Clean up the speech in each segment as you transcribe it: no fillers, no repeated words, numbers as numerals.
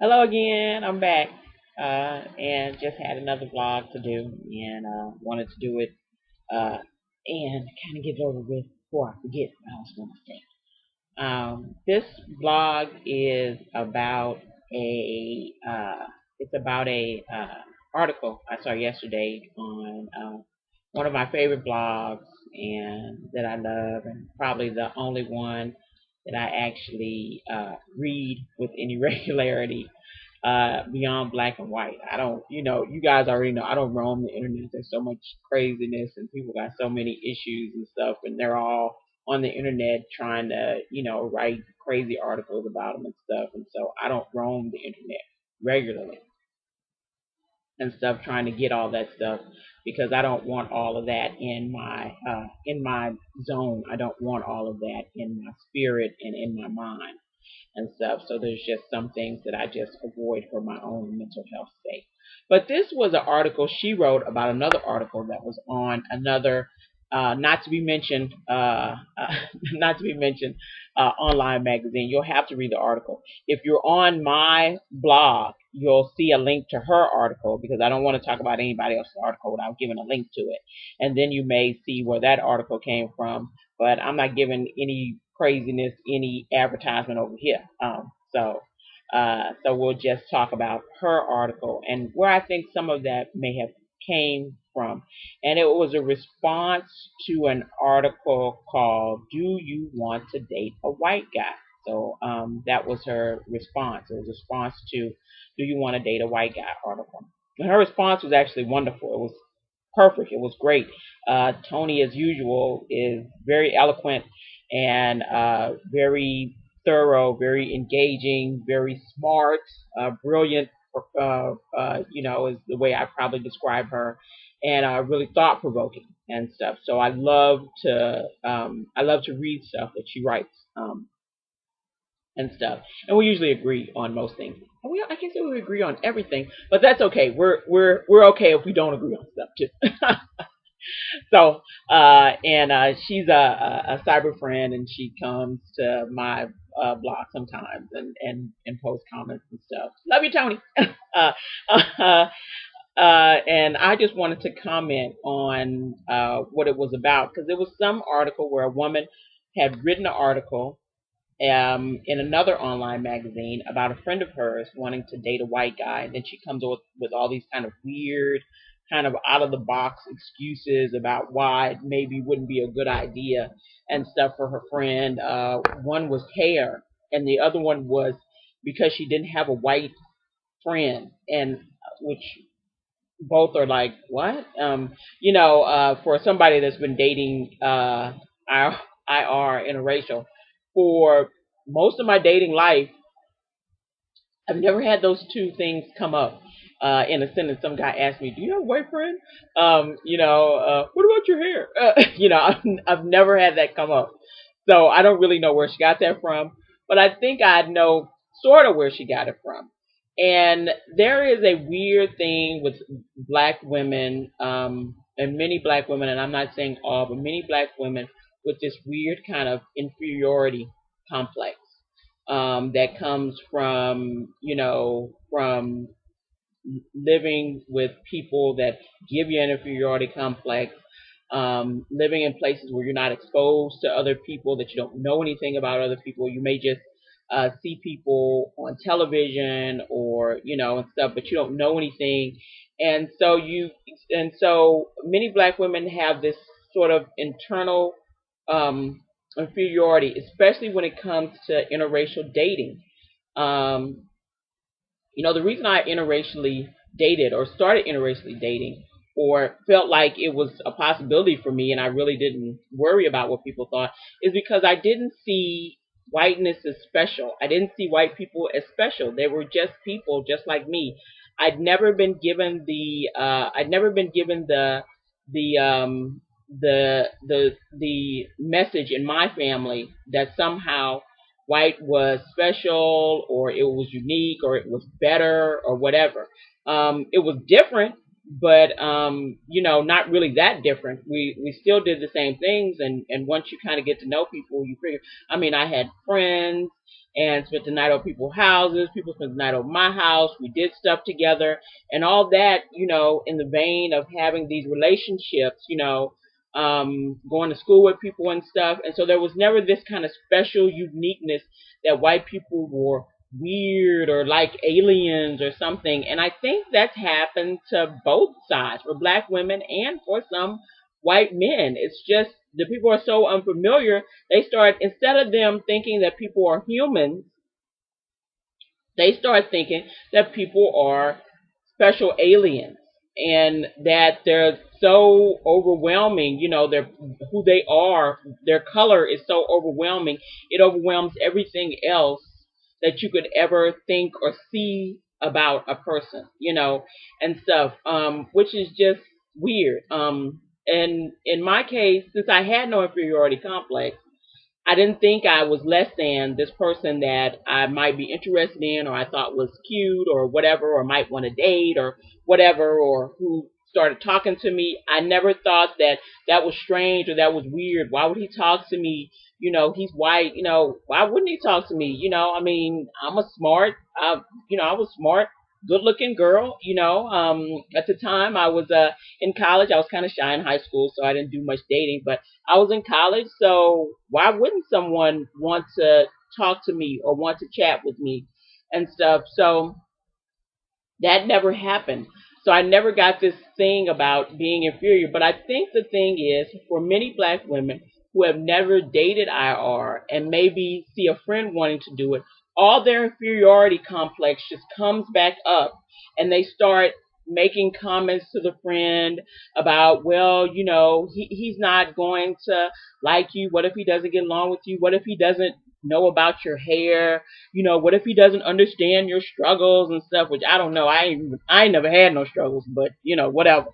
Hello again. I'm back, and just had another vlog to do, and wanted to do it and kind of get it over with before I forget what I was going to say. This vlog is about a article I saw yesterday on one of my favorite blogs and that I love, and probably the only one that I actually read with any regularity beyond black and white. I don't, you guys already know I don't roam the internet. There's so much craziness and people got so many issues and stuff, and they're all on the internet trying to, write crazy articles about them and stuff. And so I don't roam the internet regularly and stuff trying to get all that stuff because I don't want all of that in my zone. I don't want all of that in my spirit and in my mind and stuff. So there's just some things that I just avoid for my own mental health sake. But this was an article she wrote about another article that was on another not to be mentioned not to be mentioned online magazine. You'll have to read the article. If you're on my blog, you'll see a link to her article because I don't want to talk about anybody else's article without giving a link to it. And then you may see where that article came from, but I'm not giving any craziness, any advertisement over here. So we'll just talk about her article and where I think some of that may have came from. And it was a response to an article called "Do You Want to Date a White Guy?" So that was her response. It was a response to "Do You Want to Date a White Guy?" article. And her response was actually wonderful. It was perfect. It was great. Tony, as usual, is very eloquent and very thorough, very engaging, very smart, brilliant. Is the way I probably describe her, and really thought provoking and stuff. So I love to read stuff that she writes. And stuff. And we usually agree on most things. I can't say we agree on everything, but that's okay. We're okay if we don't agree on stuff too. So, she's a cyber friend, and she comes to my blog sometimes and post comments and stuff. Love you, Tony. uh, uh, and I just wanted to comment on what it was about because it was some article where a woman had written an article in another online magazine about a friend of hers wanting to date a white guy, and then she comes up with all these kind of weird, kind of out of the box excuses about why it maybe wouldn't be a good idea and stuff for her friend. One was hair, and the other one was because she didn't have a white friend, and which both are like what for somebody that's been dating IR interracial for most of my dating life, I've never had those two things come up in a sentence. Some guy asked me, "Do you have a boyfriend?" What about your hair? I've never had that come up, so I don't really know where she got that from. But I think I know sort of where she got it from. And there is a weird thing with black women, and many black women, and I'm not saying all, but many black women with this weird kind of inferiority complex that comes from from living with people that give you an inferiority complex, living in places where you're not exposed to other people, that you don't know anything about other people. You may just see people on television or and stuff, but you don't know anything. And so many black women have this sort of internal um, inferiority, especially when it comes to interracial dating. Um, the reason I interracially dated or started interracially dating or felt like it was a possibility for me and I really didn't worry about what people thought is because I didn't see whiteness as special. I didn't see white people as special. They were just people just like me. I'd never been given the the message in my family that somehow white was special or it was unique or it was better or whatever. It was different, but not really that different. We still did the same things, and once you kind of get to know people, you figure. I mean, I had friends and spent the night over people's houses. People spent the night over my house. We did stuff together and all that, in the vein of having these relationships, going to school with people and stuff. And so there was never this kind of special uniqueness that white people were weird or like aliens or something. And I think that's happened to both sides, for black women and for some white men. It's just the people are so unfamiliar, they start, instead of them thinking that people are humans, they start thinking that people are special aliens and that they're so overwhelming, they're who they are, their color is so overwhelming, it overwhelms everything else that you could ever think or see about a person, and stuff, which is just weird. And in my case, since I had no inferiority complex, I didn't think I was less than this person that I might be interested in or I thought was cute or whatever, or might want to date or whatever, or who started talking to me. I never thought that that was strange or that was weird. Why would he talk to me? He's white. Why wouldn't he talk to me? I mean, I'm a smart, I was smart, good looking girl. At the time I was in college. I was kind of shy in high school, so I didn't do much dating, but I was in college, so why wouldn't someone want to talk to me or want to chat with me and stuff? So that never happened. So I never got this thing about being inferior. But I think the thing is, for many black women who have never dated IR and maybe see a friend wanting to do it, all their inferiority complex just comes back up and they start making comments to the friend about, well, he's not going to like you. What if he doesn't get along with you? What if he doesn't know about your hair? What if he doesn't understand your struggles and stuff? Which I don't know. I ain't never had no struggles, but whatever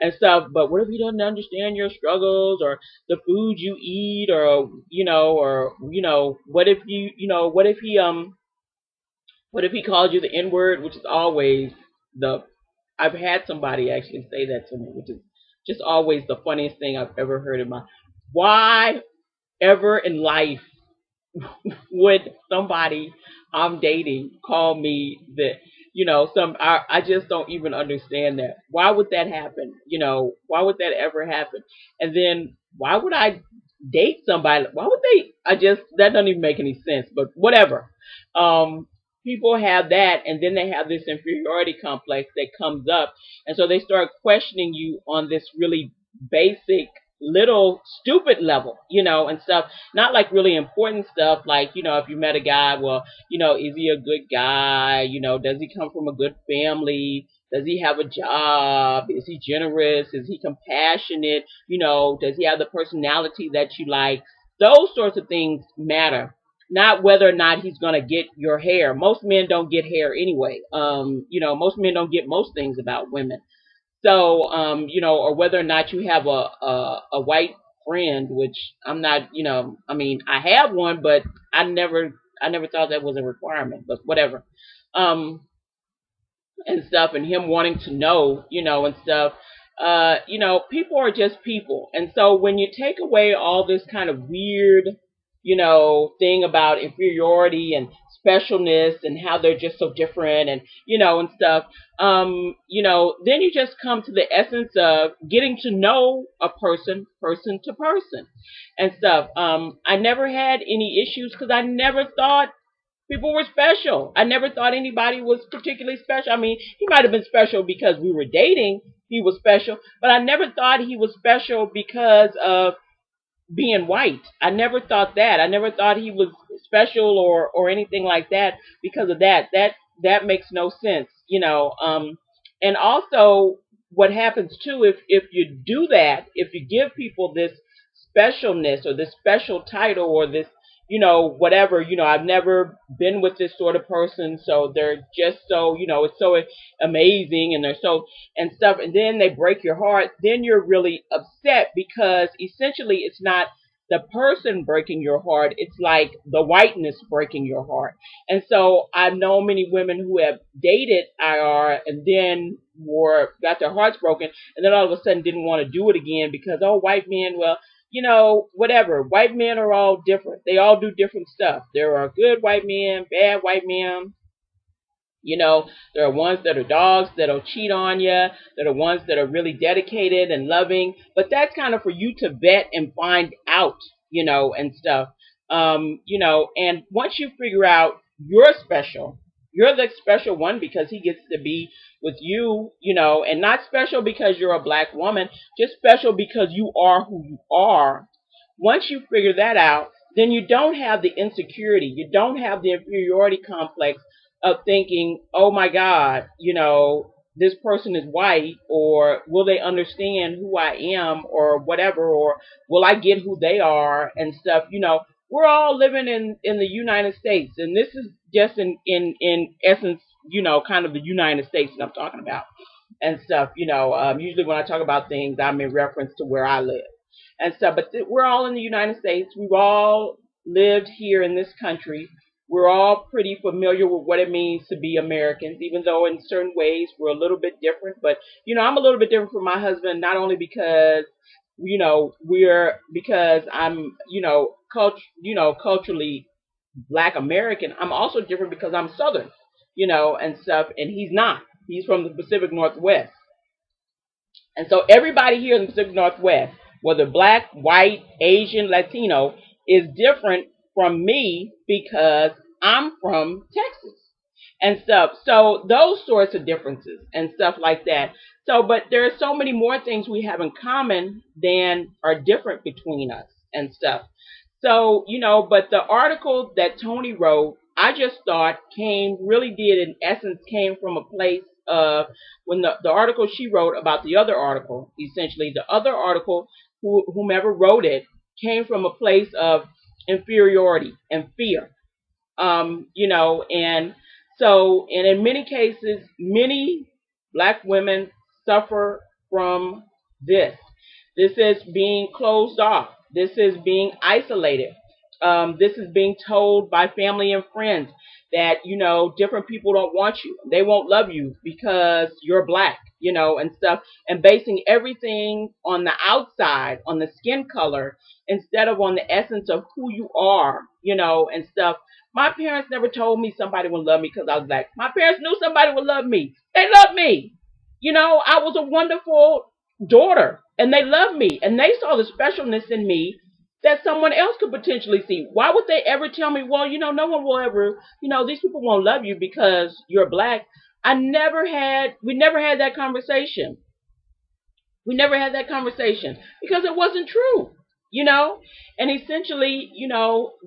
and stuff. But what if he doesn't understand your struggles or the food you eat, or what if what if he called you the N word, which is always the I've had somebody actually say that to me, which is just always the funniest thing I've ever heard in my. Why ever in life would somebody I'm dating call me that? I just don't even understand that. Why would that happen? Why would that ever happen? And then why would I date somebody? Why would they? That doesn't even make any sense. But whatever. Um, People have that, and then they have this inferiority complex that comes up, and so they start questioning you on this really basic, little stupid level, and stuff. Not like really important stuff, like if you met a guy, well, is he a good guy? Does he come from a good family? Does he have a job? Is he generous? Is he compassionate? Does he have the personality that you like? Those sorts of things matter, not whether or not he's going to get your hair. Most men don't get hair anyway. Most men don't get most things about women. So, or whether or not you have a white friend, which I'm not, I mean, I have one, but I never thought that was a requirement, but whatever. Um, and stuff, and him wanting to know, and stuff. People are just people. And so when you take away all this kind of weird, thing about inferiority and specialness and how they're just so different and, and stuff, then you just come to the essence of getting to know a person, person to person and stuff. I never had any issues because I never thought people were special. I never thought anybody was particularly special. I mean, he might have been special because we were dating. He was special, but I never thought he was special because of being white. I never thought that. I never thought he was special or anything like that because of that. That makes no sense, And also, what happens too if you do that, if you give people this specialness or this special title or this, whatever, I've never been with this sort of person, so they're just so, it's so amazing and they're so and stuff, and then they break your heart, then you're really upset because essentially it's not the person breaking your heart, it's like the whiteness breaking your heart. And so I've known many women who have dated IR and then got their hearts broken, and then all of a sudden didn't want to do it again because, oh, white men, well, whatever. White men are all different. They all do different stuff. There are good white men, bad white men. There are ones that are dogs that'll cheat on you. There are ones that are really dedicated and loving. But that's kind of for you to vet and find out, and stuff. And once you figure out you're special, you're the special one because he gets to be with you, and not special because you're a black woman, just special because you are who you are. Once you figure that out, then you don't have the insecurity. You don't have the inferiority complex of thinking, oh my God, this person is white, or will they understand who I am, or whatever, or will I get who they are and stuff. We're all living in the United States, and this is just in essence, kind of the United States that I'm talking about and stuff. Usually when I talk about things, I'm in reference to where I live and stuff. But we're all in the United States. We've all lived here in this country. We're all pretty familiar with what it means to be Americans, even though in certain ways we're a little bit different. But I'm a little bit different from my husband, not only because because I'm culturally Black American. I'm also different because I'm Southern, and stuff, and he's not. He's from the Pacific Northwest. And so everybody here in the Pacific Northwest, whether black, white, Asian, Latino, is different from me because I'm from Texas and stuff. So those sorts of differences and stuff like that. So, but there are so many more things we have in common than are different between us and stuff. So, but the article that Tony wrote, I just thought in essence, came from a place of when the article she wrote about the other article, essentially, the other article, whomever wrote it, came from a place of inferiority and fear. And so, and in many cases, many black women suffer from this. This is being closed off. This is being isolated. This is being told by family and friends that, different people don't want you. They won't love you because you're black, and stuff. And basing everything on the outside, on the skin color, instead of on the essence of who you are, and stuff. My parents never told me somebody would love me because I was black. My parents knew somebody would love me. They loved me. I was a wonderful daughter, and they loved me, and they saw the specialness in me that someone else could potentially see. Why would they ever tell me, well, no one will ever, these people won't love you because you're black? We never had that conversation. We never had that conversation because it wasn't true, and essentially,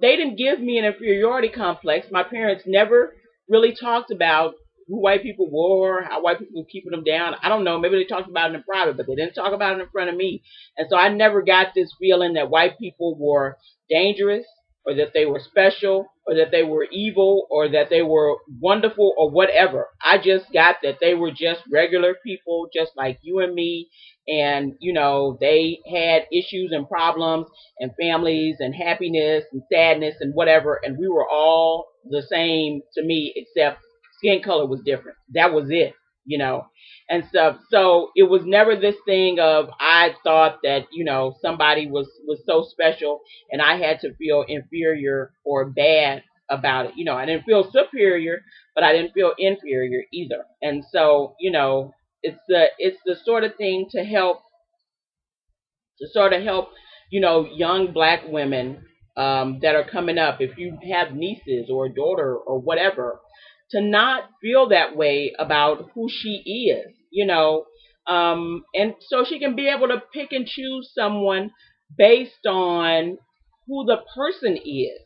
they didn't give me an inferiority complex. My parents never really talked about who white people were, how white people were keeping them down. I don't know. Maybe they talked about it in private, but they didn't talk about it in front of me. And so I never got this feeling that white people were dangerous, or that they were special, or that they were evil, or that they were wonderful, or whatever. I just got that they were just regular people, just like you and me. And, they had issues and problems and families and happiness and sadness and whatever. And we were all the same to me, except skin color was different. That was it, and stuff. So it was never this thing of, I thought that, somebody was so special and I had to feel inferior or bad about it. I didn't feel superior, but I didn't feel inferior either. And so, it's the sort of thing to help young black women that are coming up. If you have nieces or a daughter or whatever, to not feel that way about who she is, and so she can be able to pick and choose someone based on who the person is,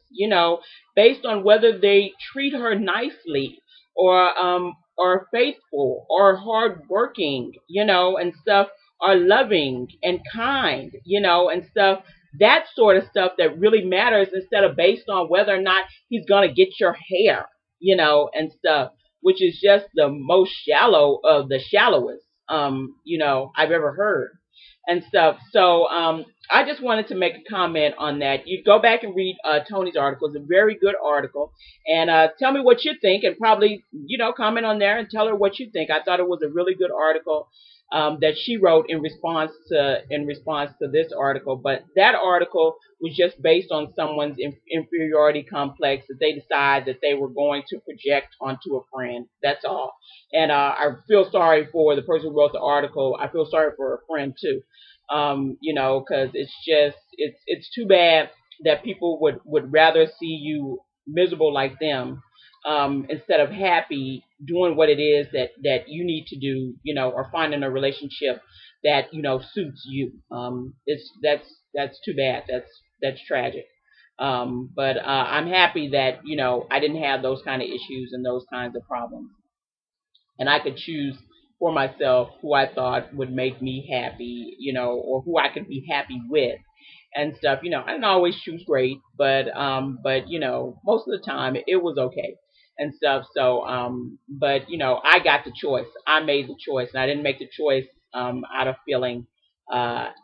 based on whether they treat her nicely, or faithful, or hardworking, and stuff, are loving and kind, and stuff. That sort of stuff that really matters, instead of based on whether or not he's gonna get your hair, and stuff, which is just the most shallow of the shallowest, I've ever heard and stuff. So, I just wanted to make a comment on that. You go back and read Tony's article. It's a very good article, and tell me what you think, and probably comment on there and tell her what you think. I thought it was a really good article that she wrote in response to this article. But that article was just based on someone's inferiority complex that they decide that they were going to project onto a friend. That's all. And I feel sorry for the person who wrote the article. I feel sorry for her friend too. Because it's too bad that people would rather see you miserable like them, instead of happy doing what it is that you need to do, or finding a relationship that suits you. That's too bad. That's tragic. But I'm happy that I didn't have those kind of issues and those kinds of problems, and I could choose for myself who I thought would make me happy, or who I could be happy with and stuff. I didn't always choose great, but most of the time it was okay and stuff. So, but I got the choice. I made the choice, and I didn't make the choice out of feeling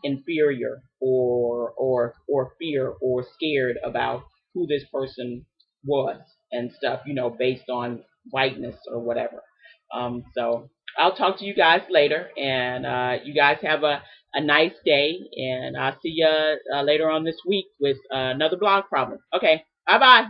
inferior or fear or scared about who this person was and stuff. Based on whiteness or whatever. So I'll talk to you guys later, and you guys have a nice day, and I'll see you later on this week with another blog problem. Okay, bye bye.